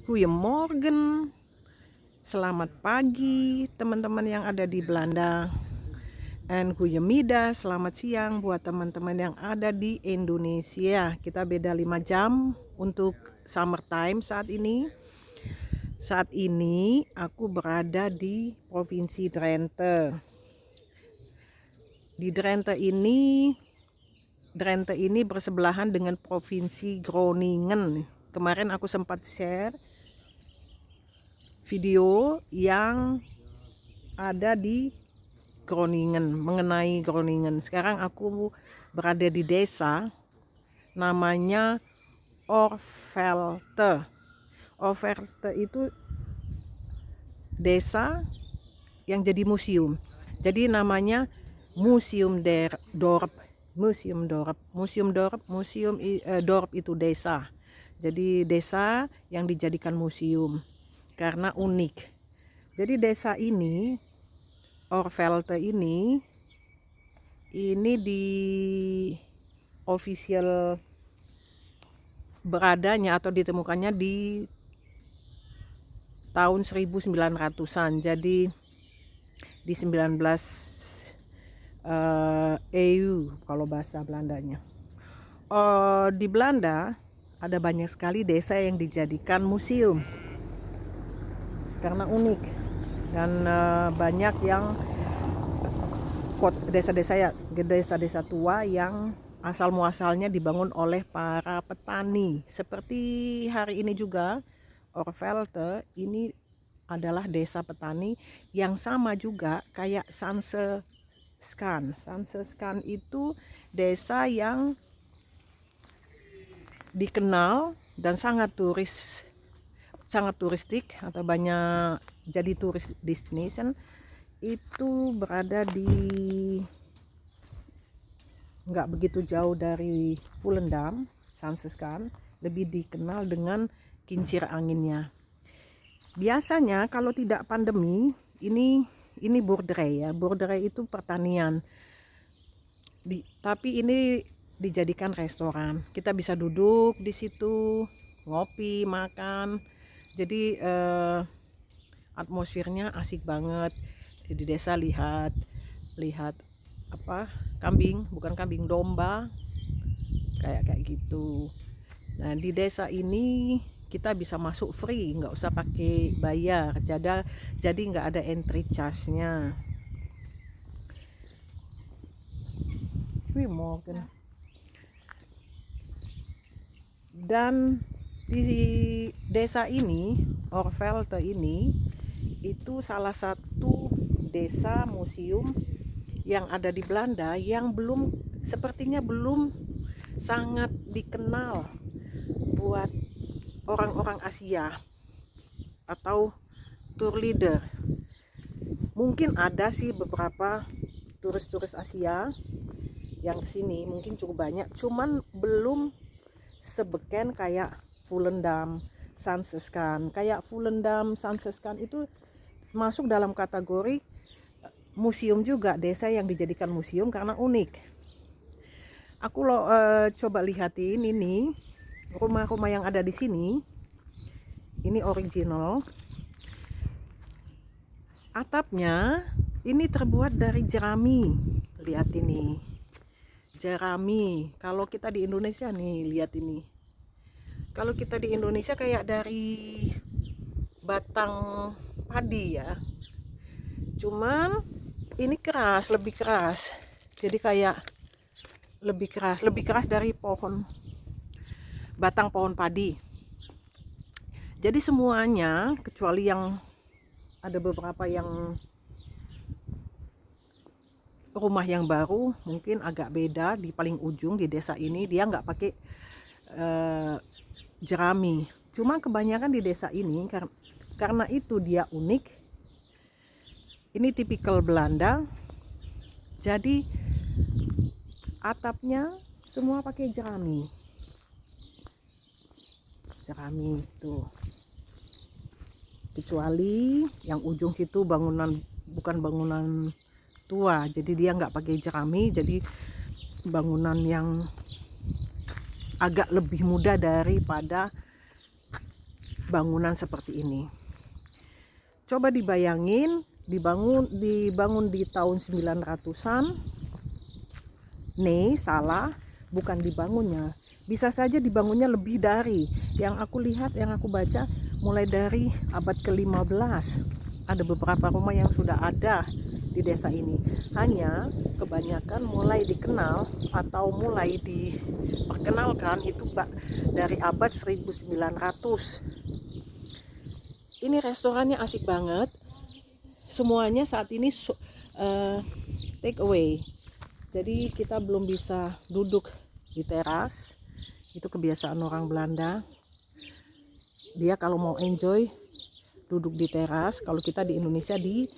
Goedemorgen, selamat pagi teman-teman yang ada di Belanda. And goedemiddag, selamat siang buat teman-teman yang ada di Indonesia. Kita beda 5 jam untuk summertime saat ini. Saat ini aku berada di Provinsi Drenthe. Di Drenthe ini bersebelahan dengan Provinsi Groningen. Kemarin aku sempat share video yang ada di Groningen, mengenai Groningen. Sekarang aku berada di desa namanya Overvelde. Overvelde itu desa yang jadi museum. Jadi namanya Museum Dorp. Dorp itu desa. Jadi desa yang dijadikan museum karena unik. Jadi desa ini, Overvelde ini di official beradanya atau ditemukannya di tahun 1900-an. Jadi di 19 EU kalau bahasa Belandanya. Di Belanda ada banyak sekali desa yang dijadikan museum karena unik, dan banyak yang desa-desa tua yang asal muasalnya dibangun oleh para petani. Seperti hari ini juga Overvelde ini adalah desa petani yang sama juga kayak Sanseskan. Sanseskan itu desa yang dikenal dan sangat turistik atau banyak jadi tourist destination. Itu berada di nggak begitu jauh dari Volendam. Sanseskan lebih dikenal dengan kincir anginnya. Biasanya kalau tidak pandemi, ini boerderij ya. Boerderij itu pertanian. Tapi ini dijadikan restoran. Kita bisa duduk di situ, ngopi, makan. Jadi atmosfernya asik banget. Di desa lihat domba kayak gitu. Nah, di desa ini kita bisa masuk free, nggak usah pakai bayar. Jadi nggak ada entry charge-nya. Goedemorgen. Dan di desa ini, Overvelde ini, itu salah satu desa museum yang ada di Belanda yang sepertinya belum sangat dikenal buat orang-orang Asia atau tour leader. Mungkin ada sih beberapa turis-turis Asia yang kesini, mungkin cukup banyak, cuman belum sebeken kayak Volendam, Sanseskan. Kayak Volendam, Sanseskan itu masuk dalam kategori museum juga, desa yang dijadikan museum karena unik. Aku coba lihatin ini rumah-rumah yang ada di sini. Ini original. Atapnya ini terbuat dari jerami. Lihat ini. Jerami. Kalau kita di Indonesia nih, lihat ini. Kalau kita di Indonesia kayak dari batang padi ya. Cuman ini lebih keras. Jadi kayak lebih keras dari batang pohon padi. Jadi semuanya kecuali yang ada beberapa yang rumah yang baru mungkin agak beda. Di paling ujung di desa ini dia nggak pakai jerami. Cuma kebanyakan di desa ini karena itu dia unik. Ini tipikal Belanda. Jadi atapnya semua pakai jerami. Jerami itu. Kecuali yang ujung situ bukan bangunan tua, jadi dia nggak pakai jerami, jadi bangunan yang agak lebih muda daripada bangunan seperti ini. Coba dibayangin, dibangun di tahun 900-an. Nih, salah, bukan dibangunnya. Bisa saja dibangunnya lebih dari. Yang aku lihat, yang aku baca, mulai dari abad ke-15. Ada beberapa rumah yang sudah ada di desa ini. Hanya kebanyakan mulai dikenal atau mulai diperkenalkan itu dari abad 1900. Ini restorannya asik banget. Semuanya saat ini take away. Jadi kita belum bisa duduk di teras. Itu kebiasaan orang Belanda. Dia kalau mau enjoy duduk di teras. Kalau kita di Indonesia di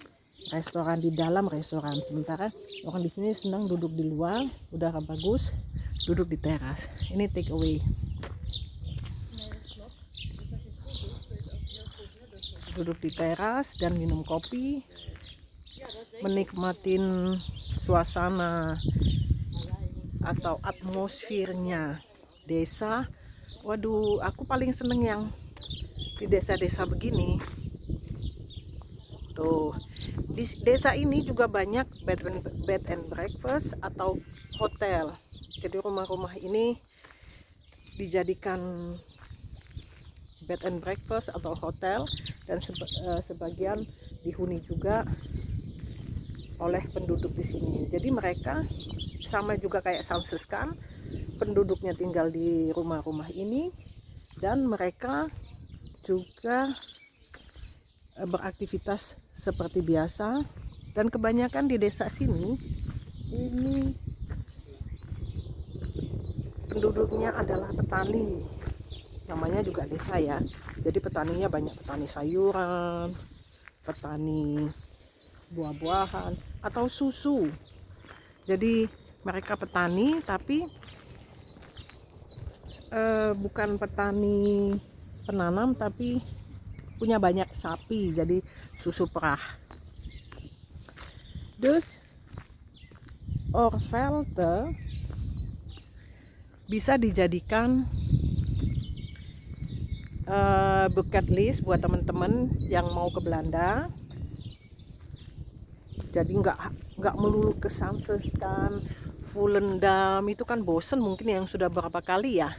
restoran, di dalam restoran. Sementara orang di sini senang duduk di luar, udara bagus, duduk di teras. Ini take away. Duduk di teras dan minum kopi, menikmatin suasana atau atmosfernya desa. Waduh, aku paling seneng yang di desa-desa begini. Tuh, di desa ini juga banyak bed and breakfast atau hotel. Jadi rumah-rumah ini dijadikan bed and breakfast atau hotel, dan sebagian dihuni juga oleh penduduk di sini. Jadi mereka sama juga kayak Sanseskan, penduduknya tinggal di rumah-rumah ini dan mereka juga beraktivitas seperti biasa. Dan kebanyakan di desa sini ini penduduknya adalah petani. Namanya juga desa ya, jadi petaninya banyak, petani sayuran, petani buah-buahan atau susu. Jadi mereka petani tapi bukan petani penanam, tapi punya banyak sapi, jadi susu perah. Dus Oervellte bisa dijadikan bucket list buat teman-teman yang mau ke Belanda. Jadi nggak melulu ke Sanseskan, Volendam, itu kan bosen mungkin yang sudah berapa kali ya.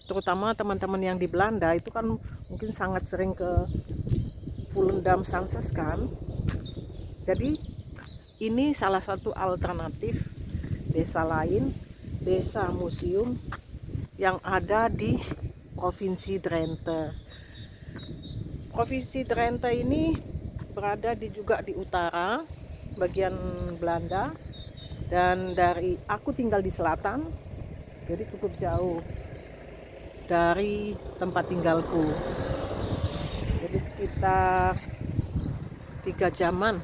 Terutama teman-teman yang di Belanda itu kan mungkin sangat sering ke Volendam, Sanseskan. Jadi ini salah satu alternatif desa lain, desa museum yang ada di Provinsi Drenthe. Provinsi Drenthe ini berada juga di utara bagian Belanda, dan aku tinggal di selatan, jadi cukup jauh dari tempat tinggalku. Jadi sekitar 3 jaman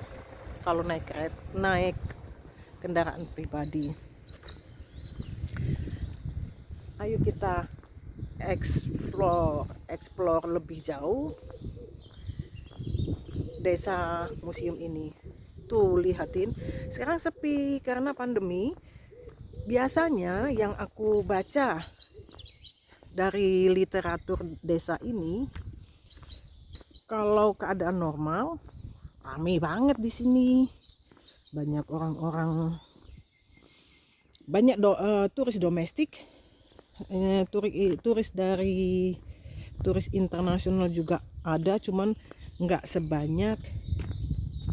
kalau naik kendaraan pribadi. Ayo kita explore lebih jauh desa museum ini. Tuh, lihatin, sekarang sepi karena pandemi. Biasanya yang aku baca dari literatur desa ini, kalau keadaan normal ramai banget di sini. Banyak orang-orang, banyak turis domestik, turis internasional juga ada, cuman nggak sebanyak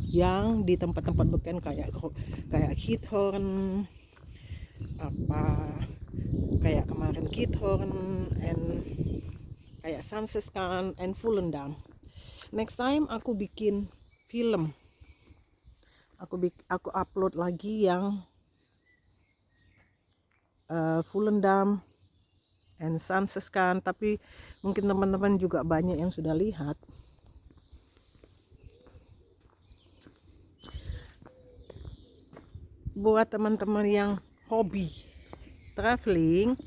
yang di tempat-tempat beken kayak Giethoorn, kayak kemarin Giethoorn, and kayak Sanseskan and Volendam. Next time aku bikin film, aku upload lagi yang Volendam and Sanseskan, tapi mungkin teman-teman juga banyak yang sudah lihat. Buat teman-teman yang hobi traveling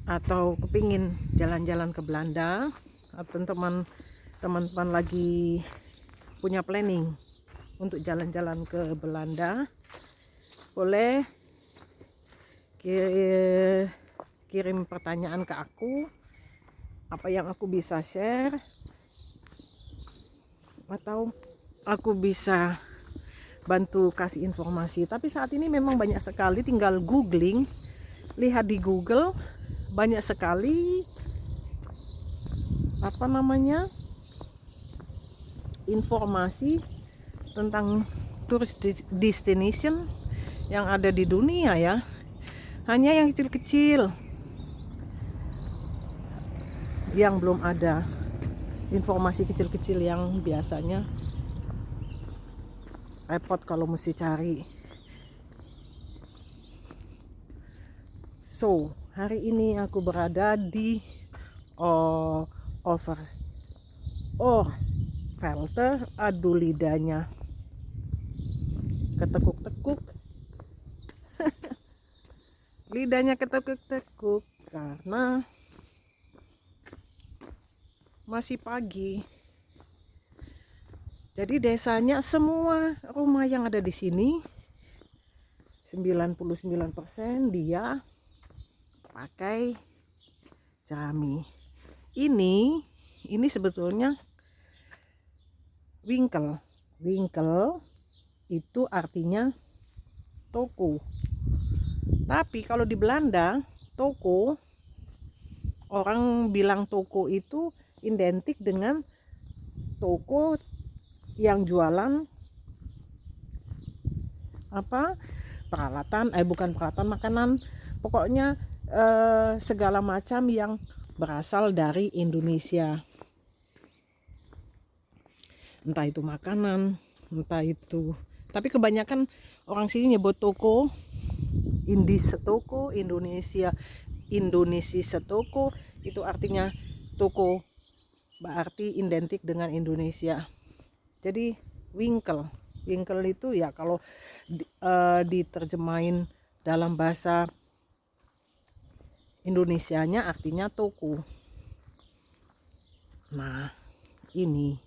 atau kepingin jalan-jalan ke Belanda, atau teman-teman lagi punya planning untuk jalan-jalan ke Belanda, boleh kirim pertanyaan ke aku, apa yang aku bisa share. atau aku bisa bantu kasih informasi. Tapi saat ini memang banyak sekali, tinggal googling, lihat di Google, banyak sekali informasi tentang tourist destination yang ada di dunia ya. Hanya yang kecil-kecil yang belum ada, informasi kecil-kecil yang biasanya repot kalau mesti cari. So, hari ini aku berada di Filter. Aduh, lidahnya ketekuk-tekuk. Lidahnya ketekuk-tekuk karena masih pagi. Jadi desanya semua rumah yang ada di sini 99% dia pakai jerami. Ini sebetulnya winkel. Winkel itu artinya toko. Tapi kalau di Belanda, toko, orang bilang toko itu identik dengan toko yang jualan bukan peralatan makanan, pokoknya segala macam yang berasal dari Indonesia, entah itu makanan, entah itu, tapi kebanyakan orang sini nyebut toko Indonesia setoko, itu artinya toko, berarti identik dengan Indonesia. Jadi winkel itu ya kalau diterjemahin dalam bahasa Indonesianya artinya toko. Nah, ini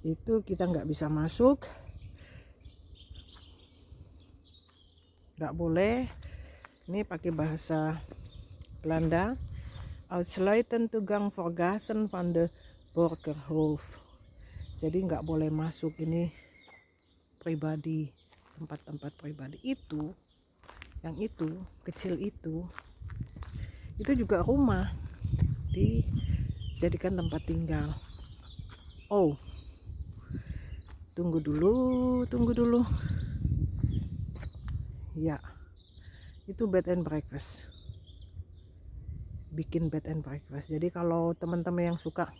itu kita nggak bisa masuk, nggak boleh. Ini pakai bahasa Belanda, uitsluitend toegang vergasen van de Burgerhof. Jadi nggak boleh masuk, ini pribadi, tempat-tempat pribadi. Itu yang itu kecil itu juga rumah dijadikan tempat tinggal. Oh, tunggu dulu ya, itu bed and breakfast, bikin bed and breakfast. Jadi kalau teman-teman yang suka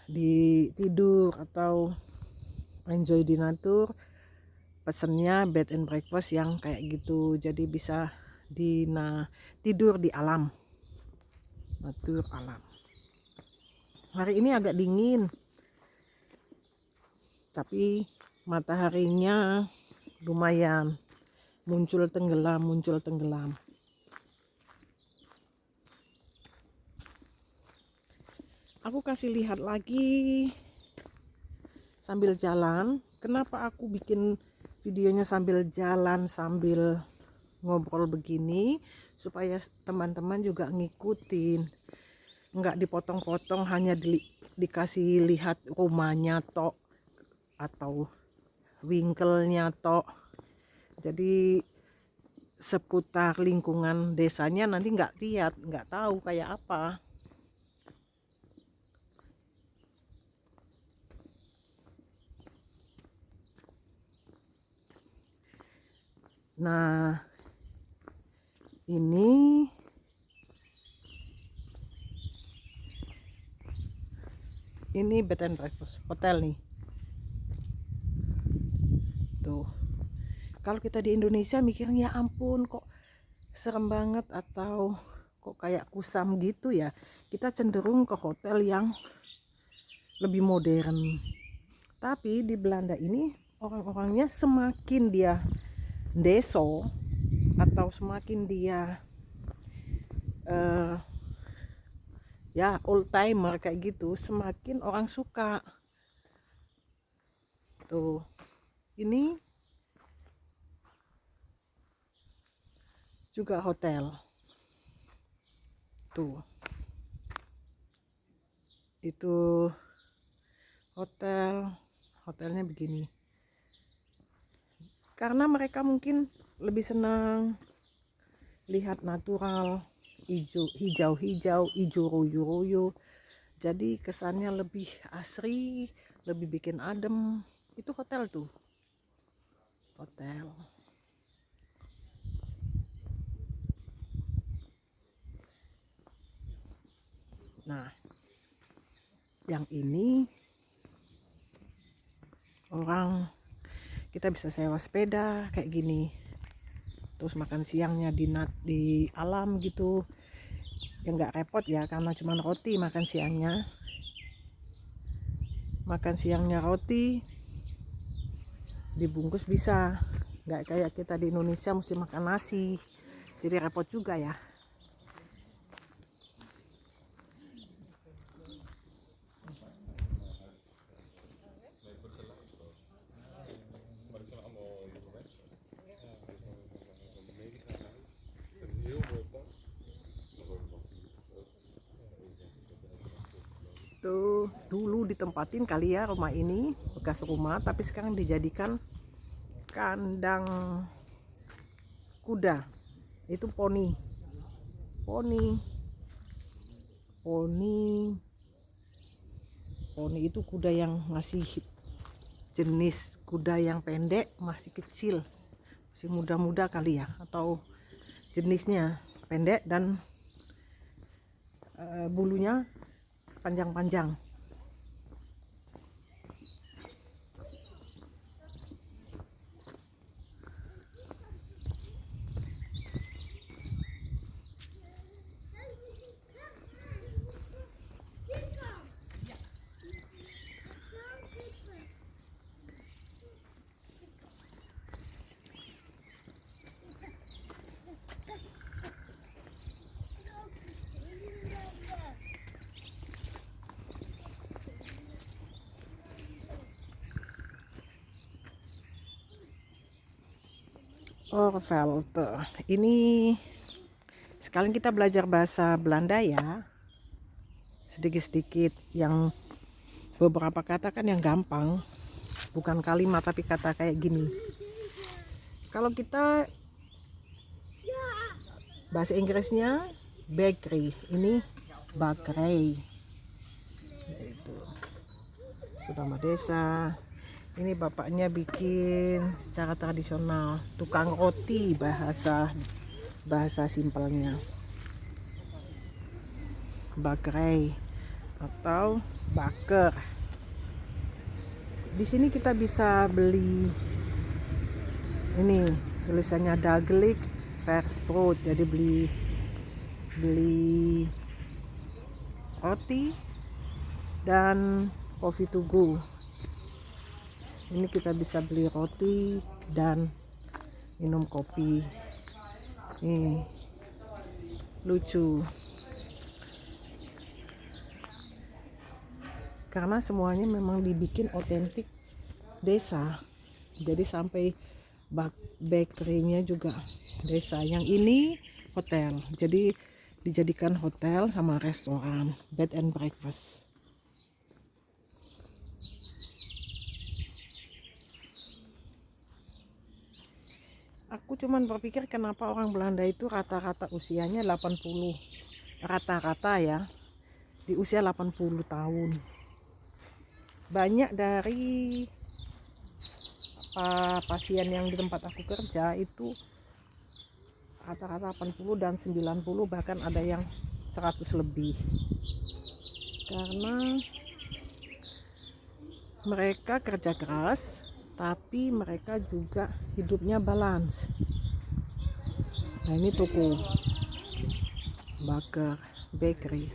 di tidur atau enjoy di natur, pesennya bed and breakfast yang kayak gitu. Jadi bisa tidur di alam, natur alam. Hari ini agak dingin, tapi mataharinya lumayan muncul tenggelam. Aku kasih lihat lagi sambil jalan. Kenapa aku bikin videonya sambil jalan, sambil ngobrol begini, supaya teman-teman juga ngikutin, nggak dipotong-potong, hanya dikasih lihat rumahnya tok atau winkelnya tok. Jadi seputar lingkungan desanya nanti nggak tahu kayak apa. Nah, ini bed and breakfast hotel nih. Tuh. Kalau kita di Indonesia mikirnya, ya ampun kok serem banget atau kok kayak kusam gitu ya. Kita cenderung ke hotel yang lebih modern. Tapi di Belanda ini orang-orangnya semakin dia deso atau semakin dia ya old timer kayak gitu, semakin orang suka. Tuh, ini juga hotel tuh. Itu hotelnya begini. Karena mereka mungkin lebih senang lihat natural, hijau-hijau, hijau royo-royo. Jadi kesannya lebih asri, lebih bikin adem. Itu hotel tuh. Hotel. Nah, yang ini kita bisa sewa sepeda kayak gini. Terus makan siangnya di alam gitu. Ya nggak repot ya, karena cuma roti makan siangnya. Makan siangnya roti dibungkus bisa, nggak kayak kita di Indonesia mesti makan nasi, jadi repot juga ya. Tuh dulu ditempatin kali ya rumah ini, bekas rumah, tapi sekarang dijadikan kandang kuda. Itu poni itu kuda yang masih jenis kuda yang pendek, masih kecil, masih muda-muda kali ya, atau jenisnya pendek dan bulunya panjang-panjang. Orvelte. Ini sekalian kita belajar bahasa Belanda ya. Sedikit-sedikit, yang beberapa kata kan yang gampang, bukan kalimat tapi kata kayak gini. Kalau kita bahasa Inggrisnya bakery, ini bakery. Itu nama desa. Ini bapaknya bikin secara tradisional, tukang roti bahasa simpelnya. Bakery atau baker. Di sini kita bisa beli ini tulisannya dagelijk vers brood, jadi beli roti dan coffee to go. Ini kita bisa beli roti dan minum kopi. Nih, lucu. Karena semuanya memang dibikin otentik desa. Jadi sampai bakery-nya juga desa. Yang ini hotel. Jadi dijadikan hotel sama restoran, bed and breakfast. Aku cuman berpikir kenapa orang Belanda itu rata-rata usianya 80. Rata-rata ya, di usia 80 tahun. Banyak dari pasien yang di tempat aku kerja itu rata-rata 80 dan 90, bahkan ada yang 100 lebih. Karena mereka kerja keras, tapi mereka juga hidupnya balance. Nah, ini toko bakery.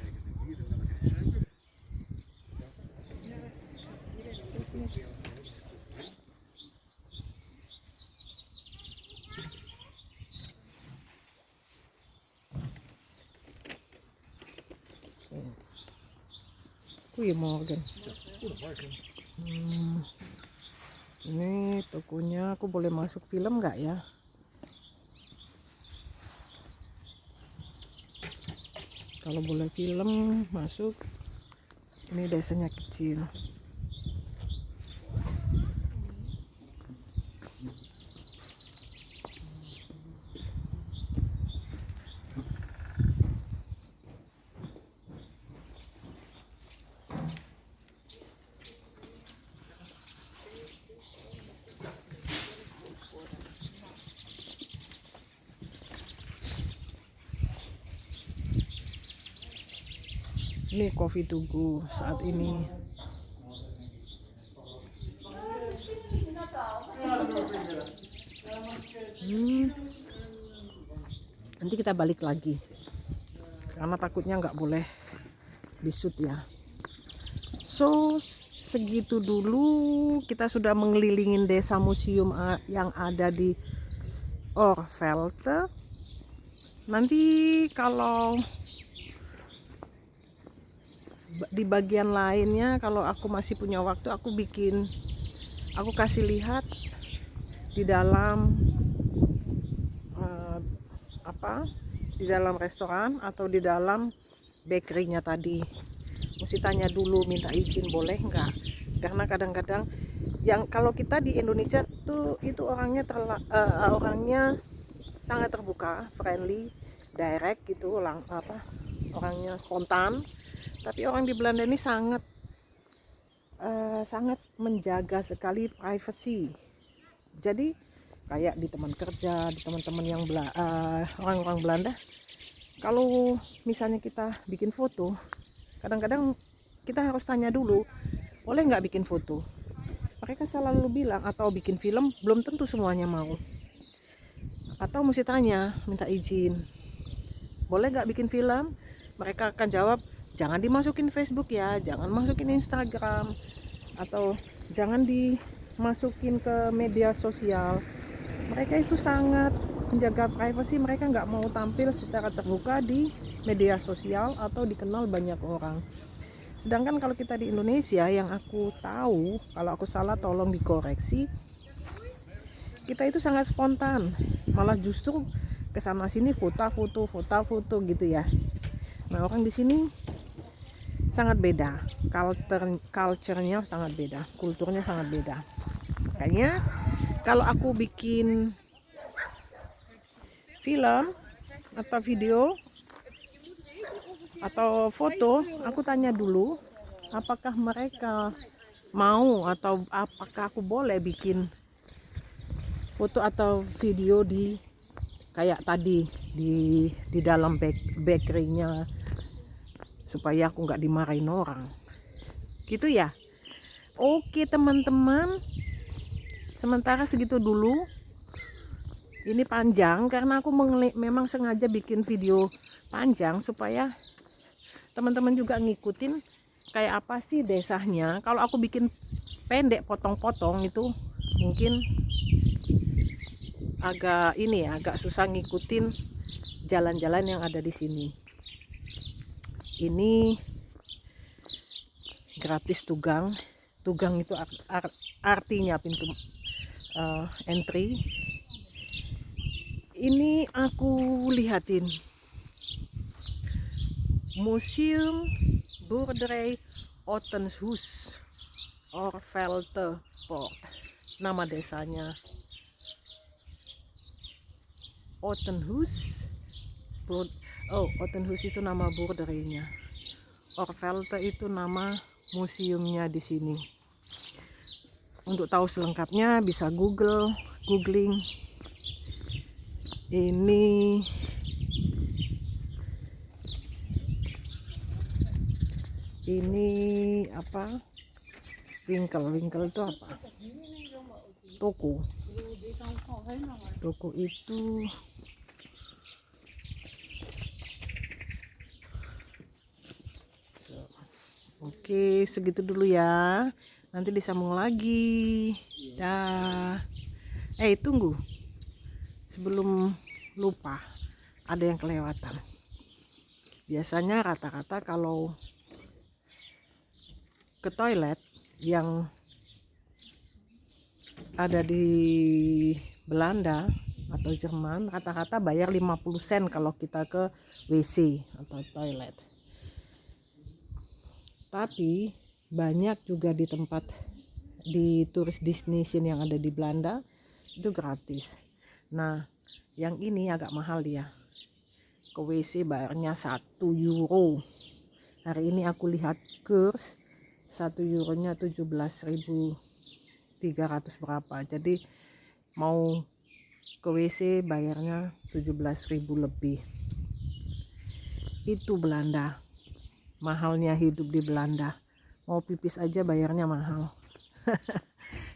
Goedemorgen. Ini tokonya. Aku boleh masuk film nggak ya? Kalau boleh film masuk. Ini desanya kecil. Ini coffee to go saat ini. Nanti kita balik lagi karena takutnya nggak boleh di-shoot ya. So segitu dulu kita sudah mengelilingin desa museum yang ada di Ohrfelte. Nanti kalau di bagian lainnya, kalau aku masih punya waktu, aku kasih lihat di dalam di dalam restoran atau di dalam bakerynya tadi. Mesti tanya dulu, minta izin boleh nggak, karena kadang-kadang yang kalau kita di Indonesia tuh itu orangnya sangat terbuka, friendly, direct gitu, orangnya spontan. Tapi orang di Belanda ini sangat menjaga sekali privacy. Jadi kayak di teman kerja, di teman-teman yang orang-orang Belanda, kalau misalnya kita bikin foto, kadang-kadang kita harus tanya dulu, boleh nggak bikin foto? Mereka selalu bilang, atau bikin film, belum tentu semuanya mau. Atau mesti tanya, minta izin, boleh nggak bikin film? Mereka akan jawab, jangan dimasukin Facebook ya, jangan masukin Instagram, atau jangan dimasukin ke media sosial. Mereka itu sangat menjaga privasi, mereka nggak mau tampil secara terbuka di media sosial atau dikenal banyak orang. Sedangkan kalau kita di Indonesia, yang aku tahu, kalau aku salah tolong dikoreksi, kita itu sangat spontan, malah justru kesana sini foto gitu ya. Nah, orang di sini sangat beda, culture-nya sangat beda, kulturnya sangat beda. Makanya kalau aku bikin film atau video atau foto, aku tanya dulu apakah mereka mau atau apakah aku boleh bikin foto atau video di kayak tadi di dalam bakery-nya, supaya aku nggak dimarahin orang gitu ya. Oke teman-teman, sementara segitu dulu. Ini panjang karena aku memang sengaja bikin video panjang supaya teman-teman juga ngikutin kayak apa sih desanya. Kalau aku bikin pendek potong-potong itu mungkin agak susah ngikutin jalan-jalan yang ada di sini. Ini gratis tugang itu artinya pintu entry. Ini aku lihatin Museum Boerderij Ottenhuis Ohrfelte Poort, nama desanya Ottenhuis. Ottenhuis itu nama boerderijnya, Ohrfelte itu nama museumnya di sini. Untuk tahu selengkapnya bisa googling. Ini apa? Winkel itu apa? Toko itu oke, segitu dulu ya. Nanti disambung lagi. Dah. Tunggu. Sebelum lupa, ada yang kelewatan. Biasanya rata-rata kalau ke toilet yang ada di Belanda atau Jerman, rata-rata bayar 50 sen kalau kita ke WC atau toilet. Tapi banyak juga di tempat di turis destination yang ada di Belanda itu gratis. Nah, yang ini agak mahal dia. Ke WC bayarnya 1 euro. Hari ini aku lihat kurs 1 euronya 17.300 berapa. Jadi mau ke WC bayarnya 17.000 lebih. Itu Belanda. Mahalnya hidup di Belanda. Mau pipis aja bayarnya mahal.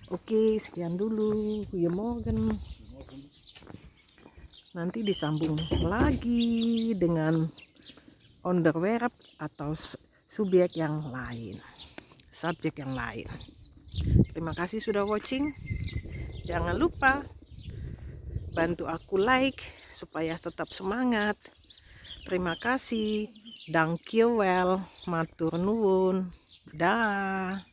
Oke, sekian dulu. Goedemorgen. Nanti disambung lagi dengan onderwerp atau subjek yang lain, subjek yang lain. Terima kasih sudah watching. Jangan lupa bantu aku like supaya tetap semangat. Terima kasih. Dankjewel. Matur nuwun. Dah.